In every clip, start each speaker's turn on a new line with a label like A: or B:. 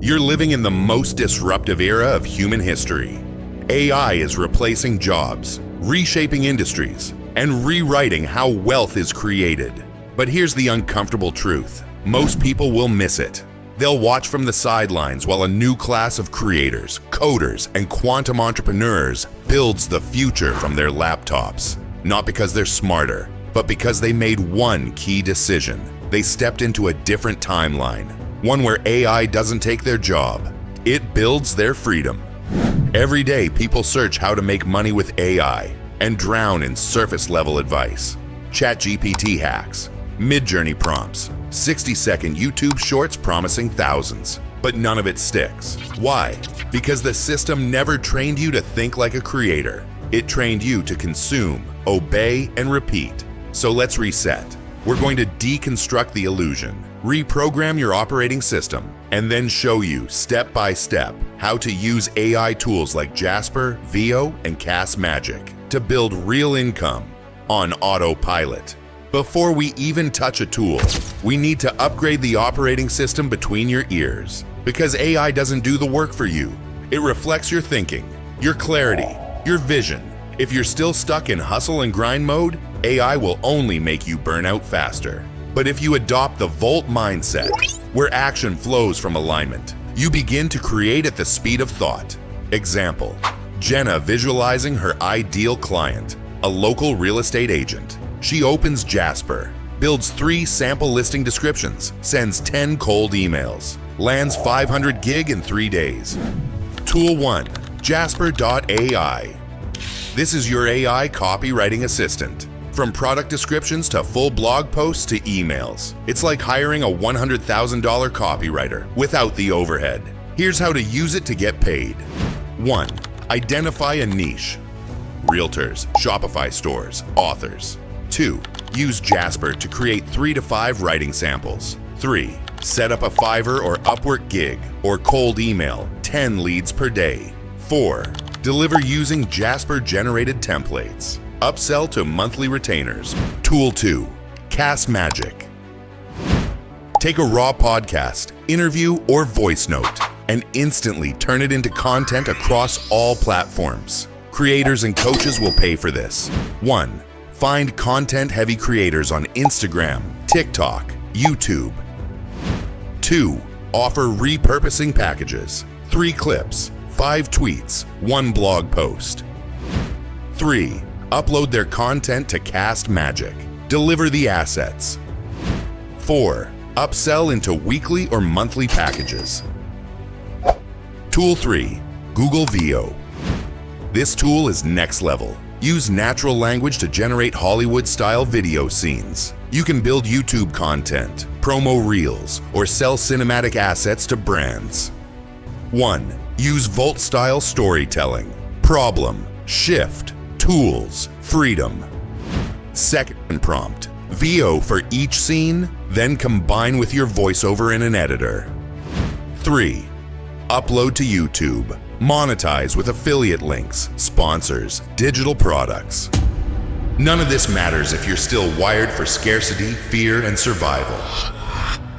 A: You're living in the most disruptive era of human history. AI is replacing jobs, reshaping industries, and rewriting how wealth is created. But here's the uncomfortable truth. Most people will miss it. They'll watch from the sidelines while a new class of creators, coders, and quantum entrepreneurs builds the future from their laptops. Not because they're smarter, but because they made one key decision. They stepped into a different timeline, one where AI doesn't take their job. It builds their freedom. Every day, people search how to make money with AI and drown in surface-level advice. ChatGPT hacks, mid-journey prompts, 60-second YouTube shorts promising thousands. But none of it sticks. Why? Because the system never trained you to think like a creator. It trained you to consume, obey, and repeat. So let's reset. We're going to deconstruct the illusion, reprogram your operating system, and then show you step by step how to use AI tools like Jasper, Veo, and Castmagic to build real income on autopilot. Before we even touch a tool, we need to upgrade the operating system between your ears. Because AI doesn't do the work for you. It reflects your thinking, your clarity, your vision. If you're still stuck in hustle and grind mode, AI will only make you burn out faster. But if you adopt the Volt mindset, where action flows from alignment, you begin to create at the speed of thought. Example, Jenna visualizing her ideal client, a local real estate agent. She opens Jasper, builds 3 sample listing descriptions, sends 10 cold emails, lands 500 gig in 3 days. Tool 1, Jasper AI. This is your AI copywriting assistant. From product descriptions to full blog posts to emails. It's like hiring a $100,000 copywriter without the overhead. Here's how to use it to get paid. 1. Identify a niche. Realtors, Shopify stores, authors. 2. Use Jasper to create 3 to 5 writing samples. 3. Set up a Fiverr or Upwork gig or cold email, 10 leads per day. 4. Deliver using Jasper-generated templates. Upsell to monthly retainers. Tool 2, Castmagic. Take a raw podcast, interview, or voice note and instantly turn it into content across all platforms. Creators and coaches will pay for this. 1. Find content-heavy creators on Instagram, TikTok, YouTube. 2. Offer repurposing packages. 3 clips, 5 tweets, 1 blog post. 3. Upload their content to Castmagic. Deliver the assets. 4. Upsell into weekly or monthly packages. Tool 3, Google Veo. This tool is next level. Use natural language to generate Hollywood-style video scenes. You can build YouTube content, promo reels, or sell cinematic assets to brands. 1. Use Volt-style storytelling. Problem, shift, tools, freedom. 2nd prompt, Veo for each scene, then combine with your voiceover in an editor. 3. Upload to YouTube. Monetize with affiliate links, sponsors, digital products. None of this matters if you're still wired for scarcity, fear, and survival.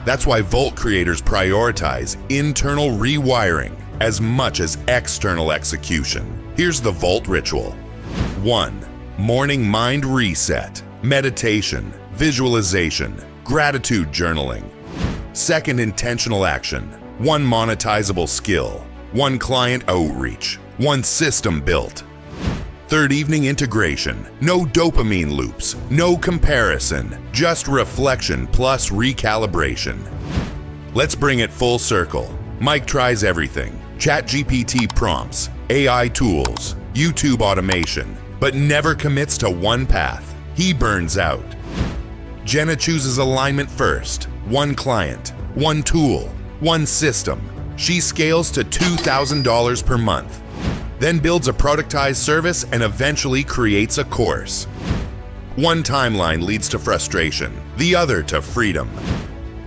A: That's why Volt creators prioritize internal rewiring as much as external execution. Here's the Volt ritual. 1. Morning mind reset, meditation, visualization, gratitude journaling. 2nd, intentional action, 1 monetizable skill, 1 client outreach, 1 system built. 3rd, evening integration, no dopamine loops, no comparison, just reflection plus recalibration. Let's bring it full circle. Mike tries everything, ChatGPT prompts, AI tools, YouTube automation, but never commits to one path. He burns out. Jenna chooses alignment first, 1 client, 1 tool, 1 system. She scales to $2,000 per month, then builds a productized service and eventually creates a course. One timeline leads to frustration, the other to freedom.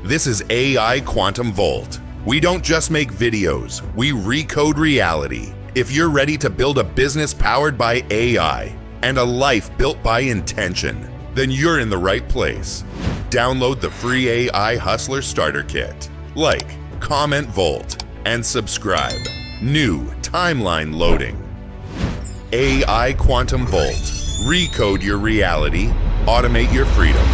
A: This is AI Quantum Volt. We don't just make videos, we recode reality. If you're ready to build a business powered by AI and a life built by intention, then you're in the right place. Download the free AI Hustler Starter Kit. Like, comment Volt, and subscribe. New timeline loading. AI Quantum Vault. Recode your reality, automate your freedom.